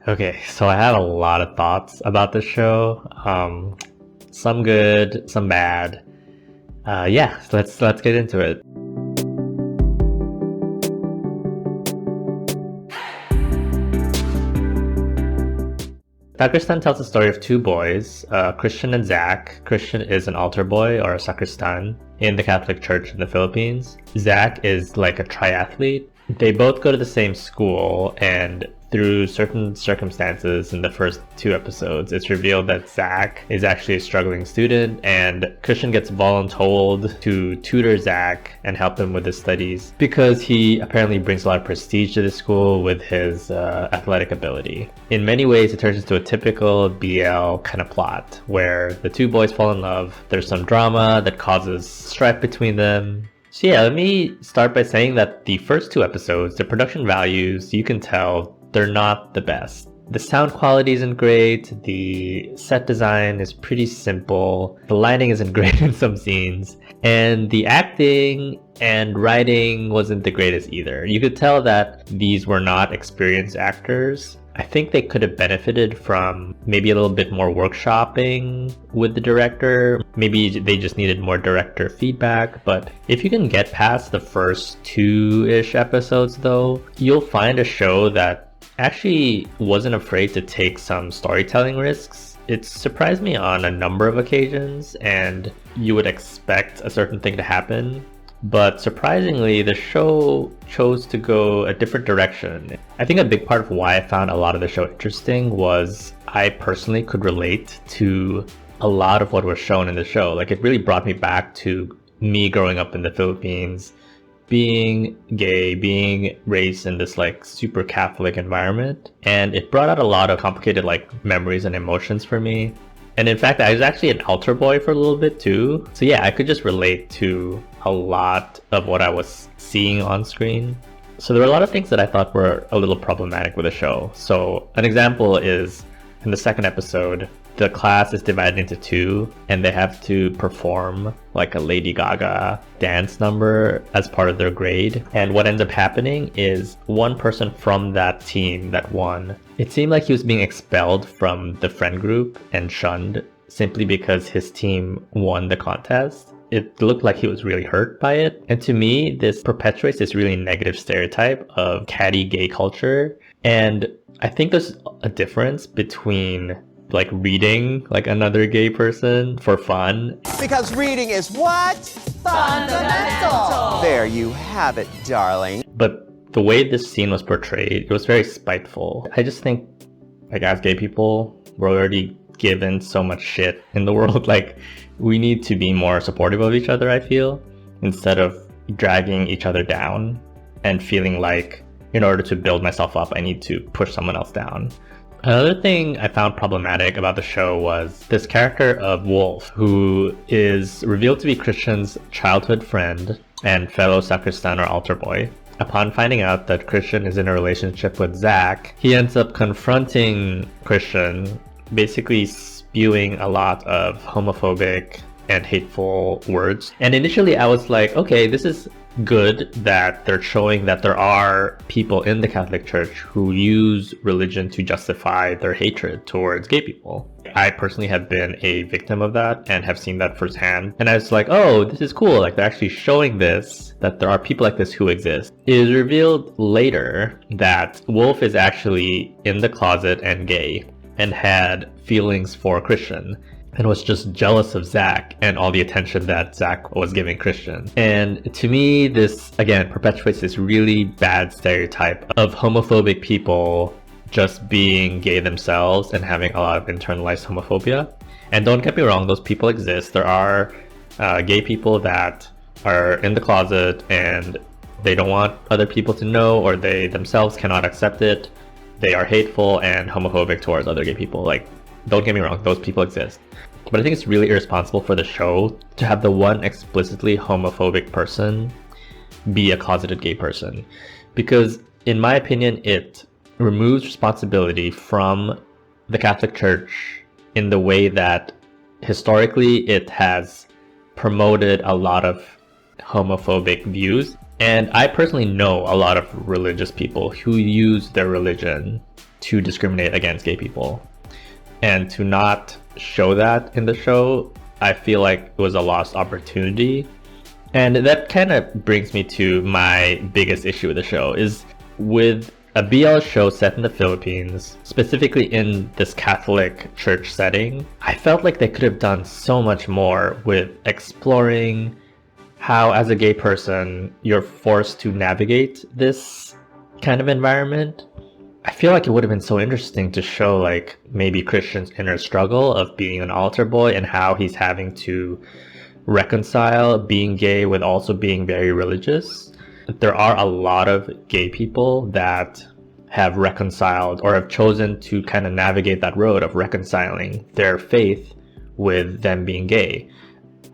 Okay, so I had a lot of thoughts about the show. Some good, some bad. Yeah, so let's get into it. Sakristan tells the story of two boys, Christian and Zach. Christian is an altar boy or a Sakristan in the Catholic Church in the Philippines. Zach is like a triathlete. They both go to the same school, and through certain circumstances in the first two episodes, it's revealed that Zach is actually a struggling student, and Christian gets voluntold to tutor Zach and help him with his studies because he apparently brings a lot of prestige to the school with his athletic ability. In many ways, it turns into a typical BL kind of plot where the two boys fall in love. There's some drama that causes strife between them. So yeah, let me start by saying that the first two episodes, the production values, you can tell they're not the best. The sound quality isn't great, the set design is pretty simple, the lighting isn't great in some scenes, and the acting and writing wasn't the greatest either. You could tell that these were not experienced actors. I think they could have benefited from maybe a little bit more workshopping with the director. Maybe they just needed more director feedback. But if you can get past the first two-ish episodes though, you'll find a show that actually wasn't afraid to take some storytelling risks. It surprised me on a number of occasions, and you would expect a certain thing to happen. But surprisingly, the show chose to go a different direction. I think a big part of why I found a lot of the show interesting was I personally could relate to a lot of what was shown in the show. Like, it really brought me back to me growing up in the Philippines, being gay, being raised in this like super Catholic environment. And it brought out a lot of complicated like memories and emotions for me. And in fact, I was actually an altar boy for a little bit too. So yeah, I could just relate to a lot of what I was seeing on screen. So there were a lot of things that I thought were a little problematic with the show. So an example is in the second episode, the class is divided into two and they have to perform like a Lady Gaga dance number as part of their grade. And what ends up happening is one person from that team that won, it seemed like he was being expelled from the friend group and shunned simply because his team won the contest. It looked like he was really hurt by it. And to me, this perpetuates this really negative stereotype of catty gay culture. And I think there's a difference between like reading like another gay person for fun. Because reading is what? Fundamental! There you have it, darling. But the way this scene was portrayed, it was very spiteful. I just think like as gay people, we're already given so much shit in the world. Like, we need to be more supportive of each other, I feel, instead of dragging each other down and feeling like in order to build myself up, I need to push someone else down. Another thing I found problematic about the show was this character of Wolf, who is revealed to be Christian's childhood friend and fellow Sakristan or altar boy. Upon finding out that Christian is in a relationship with Zach, he ends up confronting Christian, basically spewing a lot of homophobic and hateful words. And initially I was like, okay, this is good that they're showing that there are people in the Catholic Church who use religion to justify their hatred towards gay people. I personally have been a victim of that and have seen that firsthand. And I was like, oh, this is cool. Like, they're actually showing this, that there are people like this who exist. It is revealed later that Wolf is actually in the closet and gay and had feelings for Christian, and was just jealous of Zach and all the attention that Zach was giving Christian. And to me, this again perpetuates this really bad stereotype of homophobic people just being gay themselves and having a lot of internalized homophobia. And don't get me wrong, those people exist. There are gay people that are in the closet and they don't want other people to know, or they themselves cannot accept it. They are hateful and homophobic towards other gay people. Like, don't get me wrong, those people exist. But I think it's really irresponsible for the show to have the one explicitly homophobic person be a closeted gay person. Because in my opinion, it removes responsibility from the Catholic Church in the way that historically it has promoted a lot of homophobic views. And I personally know a lot of religious people who use their religion to discriminate against gay people. And to not show that in the show, I feel like it was a lost opportunity. And that kind of brings me to my biggest issue with the show, is with a BL show set in the Philippines, specifically in this Catholic church setting, I felt like they could have done so much more with exploring how, as a gay person, you're forced to navigate this kind of environment. I feel like it would have been so interesting to show like maybe Christian's inner struggle of being an altar boy and how he's having to reconcile being gay with also being very religious. There are a lot of gay people that have reconciled or have chosen to kind of navigate that road of reconciling their faith with them being gay.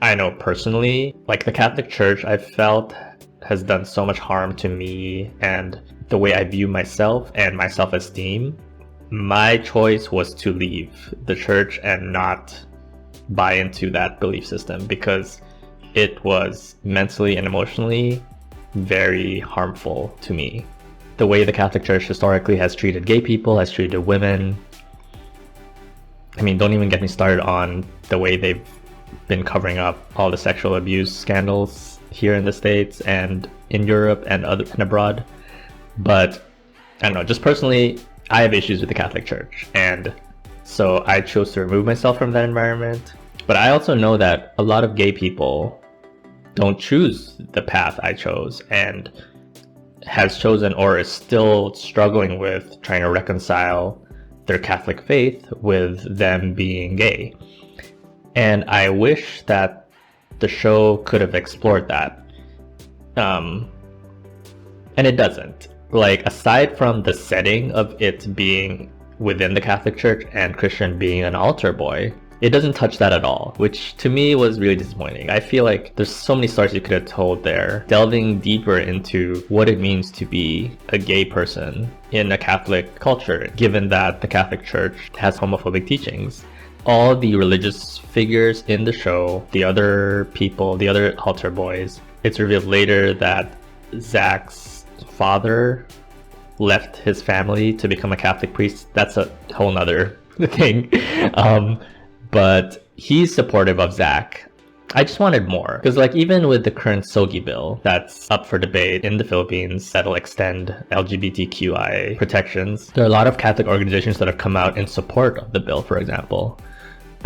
I know personally, like the Catholic Church, I felt has done so much harm to me and the way I view myself and my self-esteem. My choice was to leave the church and not buy into that belief system because it was mentally and emotionally very harmful to me. The way the Catholic Church historically has treated gay people, has treated women. I mean, don't even get me started on the way they've been covering up all the sexual abuse scandals here in the States and in Europe and abroad. But I don't know, just personally, I have issues with the Catholic Church, and so I chose to remove myself from that environment. But I also know that a lot of gay people don't choose the path I chose and has chosen or is still struggling with trying to reconcile their Catholic faith with them being gay. And I wish that the show could have explored that. And it doesn't. Like, aside from the setting of it being within the Catholic Church and Christian being an altar boy, it doesn't touch that at all, which to me was really disappointing. I feel like there's so many stories you could have told there, delving deeper into what it means to be a gay person in a Catholic culture, given that the Catholic Church has homophobic teachings. All the religious figures in the show, the other people, the other altar boys, it's revealed later that Zach's father left his family to become a Catholic priest. That's a whole nother thing. But he's supportive of Zach. I just wanted more, because like even with the current SOGI bill that's up for debate in the Philippines that'll extend LGBTQI protections, there are a lot of Catholic organizations that have come out in support of the bill, for example,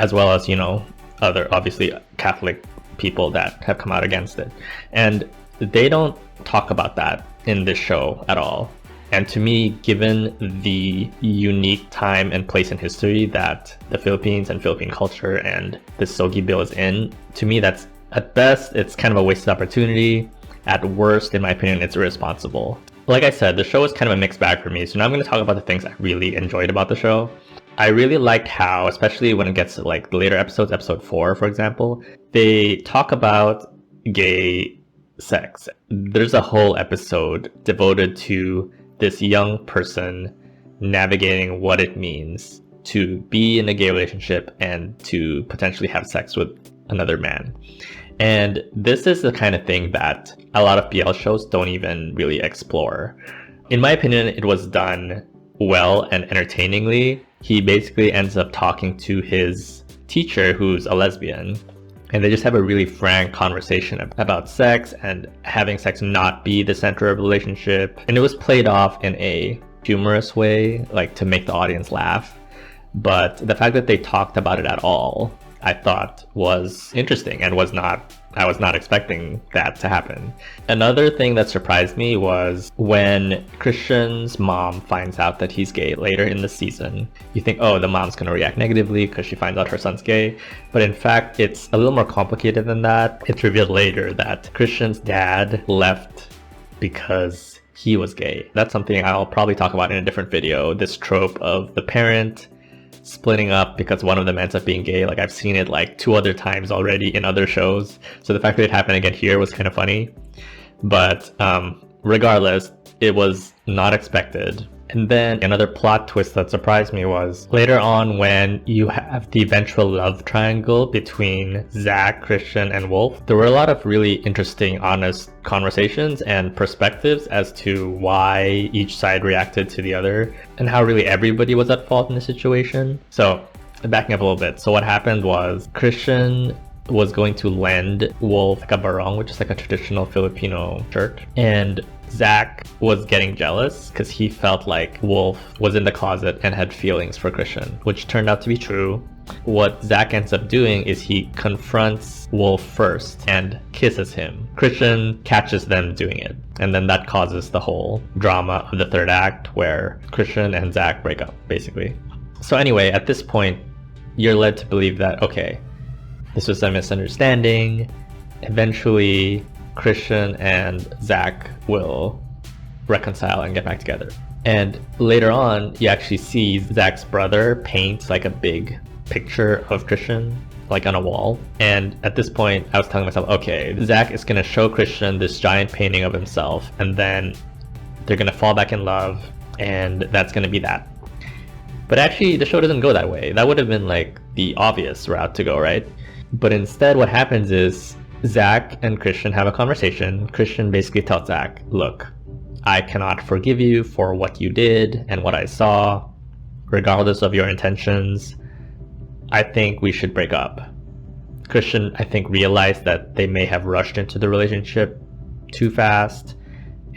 as well as, you know, other obviously Catholic people that have come out against it. And they don't talk about that in this show at all. And to me, given the unique time and place in history that the Philippines and Philippine culture and this SOGI bill is in, to me that's, at best, it's kind of a wasted opportunity. At worst, in my opinion, it's irresponsible. Like I said, the show is kind of a mixed bag for me, so now I'm going to talk about the things I really enjoyed about the show. I really liked how, especially when it gets to like the later episodes, episode 4, for example, they talk about gay sex. There's a whole episode devoted to this young person navigating what it means to be in a gay relationship and to potentially have sex with another man. And this is the kind of thing that a lot of BL shows don't even really explore. In my opinion, it was done well and entertainingly. He basically ends up talking to his teacher who's a lesbian, and they just have a really frank conversation about sex and having sex not be the center of the relationship. And it was played off in a humorous way, like to make the audience laugh. But the fact that they talked about it at all, I thought was interesting and I was not expecting that to happen. Another thing that surprised me was when Christian's mom finds out that he's gay later in the season. You think, oh, the mom's gonna react negatively because she finds out her son's gay. But in fact, it's a little more complicated than that. It's revealed later that Christian's dad left because he was gay. That's something I'll probably talk about in a different video. This trope of the parent splitting up because one of them ends up being gay. Like, I've seen it like 2 other times already in other shows, so the fact that it happened again here was kind of funny. But regardless, it was not expected. And then another plot twist that surprised me was later on when you have the eventual love triangle between Zach, Christian, and Wolf. There were a lot of really interesting, honest conversations and perspectives as to why each side reacted to the other and how really everybody was at fault in the situation. So backing up a little bit. So what happened was Christian was going to lend Wolf like a barong, which is like a traditional Filipino shirt. And Zach was getting jealous because he felt like Wolf was in the closet and had feelings for Christian, which turned out to be true. What Zach ends up doing is he confronts Wolf first and kisses him. Christian catches them doing it, and then that causes the whole drama of the third act where Christian and Zach break up, basically. So anyway, at this point, you're led to believe that, okay, this was a misunderstanding. Eventually, Christian and Zach will reconcile and get back together. And later on, you actually see Zach's brother paint like a big picture of Christian, like on a wall. And at this point, I was telling myself, okay, Zach is going to show Christian this giant painting of himself, and then they're going to fall back in love, and that's going to be that. But actually, the show doesn't go that way. That would have been like the obvious route to go, right? But instead, what happens is Zach and Christian have a conversation. Christian basically tells Zach, look, I cannot forgive you for what you did and what I saw, regardless of your intentions. I think we should break up. Christian, I think, realized that they may have rushed into the relationship too fast,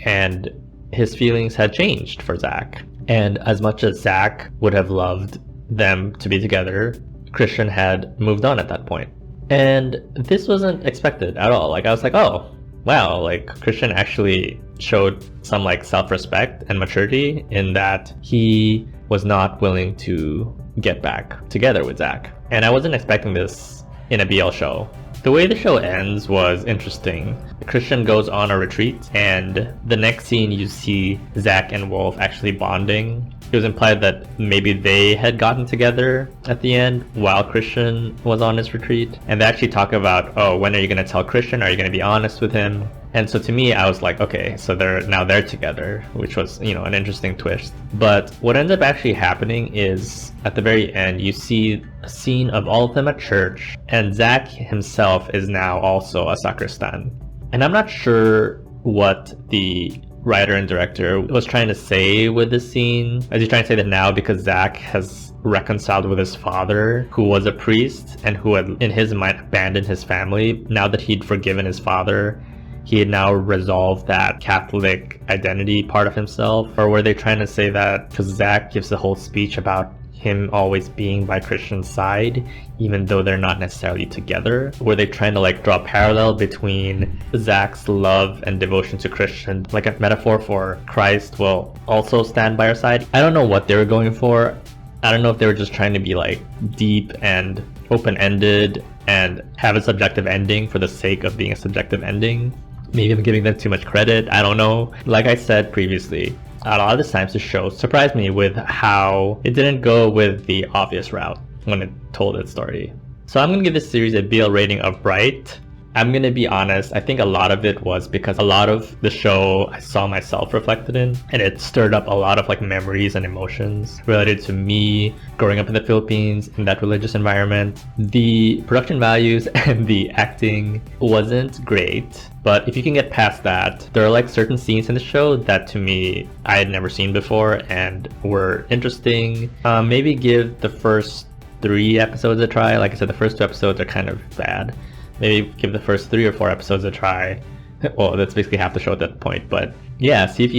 and his feelings had changed for Zach. And as much as Zach would have loved them to be together, Christian had moved on at that point. And this wasn't expected at all. Like, I was like, oh, wow, like Christian actually showed some like self-respect and maturity in that he was not willing to get back together with Zach. And I wasn't expecting this in a BL show. The way the show ends was interesting. Christian goes on a retreat, and the next scene you see Zach and Wolf actually bonding. It was implied that maybe they had gotten together at the end while Christian was on his retreat. And they actually talk about, oh, when are you going to tell Christian? Are you going to be honest with him? And so to me, I was like, okay, so they're together, which was, an interesting twist. But what ends up actually happening is at the very end, you see a scene of all of them at church, and Zach himself is now also a Sakristan. And I'm not sure what the writer and director was trying to say with this scene. Is he trying to say that now because Zach has reconciled with his father, who was a priest and who had in his mind abandoned his family, now that he'd forgiven his father, he had now resolved that Catholic identity part of himself? Or were they trying to say that because Zach gives the whole speech about him always being by Christian's side, even though they're not necessarily together? Were they trying to like draw a parallel between Zach's love and devotion to Christian, like a metaphor for Christ will also stand by our side? I don't know what they were going for. I don't know if they were just trying to be like deep and open-ended and have a subjective ending for the sake of being a subjective ending. Maybe I'm giving them too much credit. I don't know. Like I said previously, a lot of the times the show surprised me with how it didn't go with the obvious route when it told its story. So I'm going to give this series a BL rating of bright. I'm going to be honest, I think a lot of it was because a lot of the show I saw myself reflected in, and it stirred up a lot of like memories and emotions related to me growing up in the Philippines in that religious environment. The production values and the acting wasn't great, but if you can get past that, there are like certain scenes in the show that to me I had never seen before and were interesting. Maybe give the first 3 episodes a try. Like I said, the first 2 episodes are kind of bad. Maybe give the first 3 or 4 episodes a try. Well, that's basically half the show at that point. But yeah, see if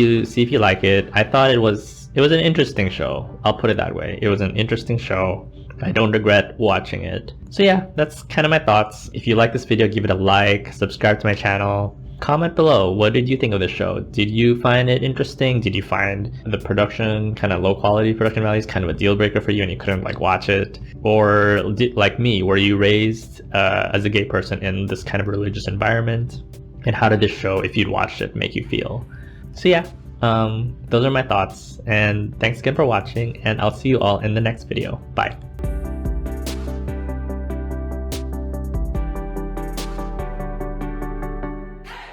you like it. I thought it was an interesting show. I'll put it that way. It was an interesting show. I don't regret watching it. So yeah, that's kind of my thoughts. If you like this video, give it a like, subscribe to my channel. Comment below, what did you think of the show? Did you find it interesting? Did you find the production, kind of low quality production values, kind of a deal breaker for you and you couldn't like watch it? Or like me, were you raised as a gay person in this kind of religious environment? And how did this show, if you'd watched it, make you feel? So yeah, those are my thoughts, and thanks again for watching, and I'll see you all in the next video. Bye.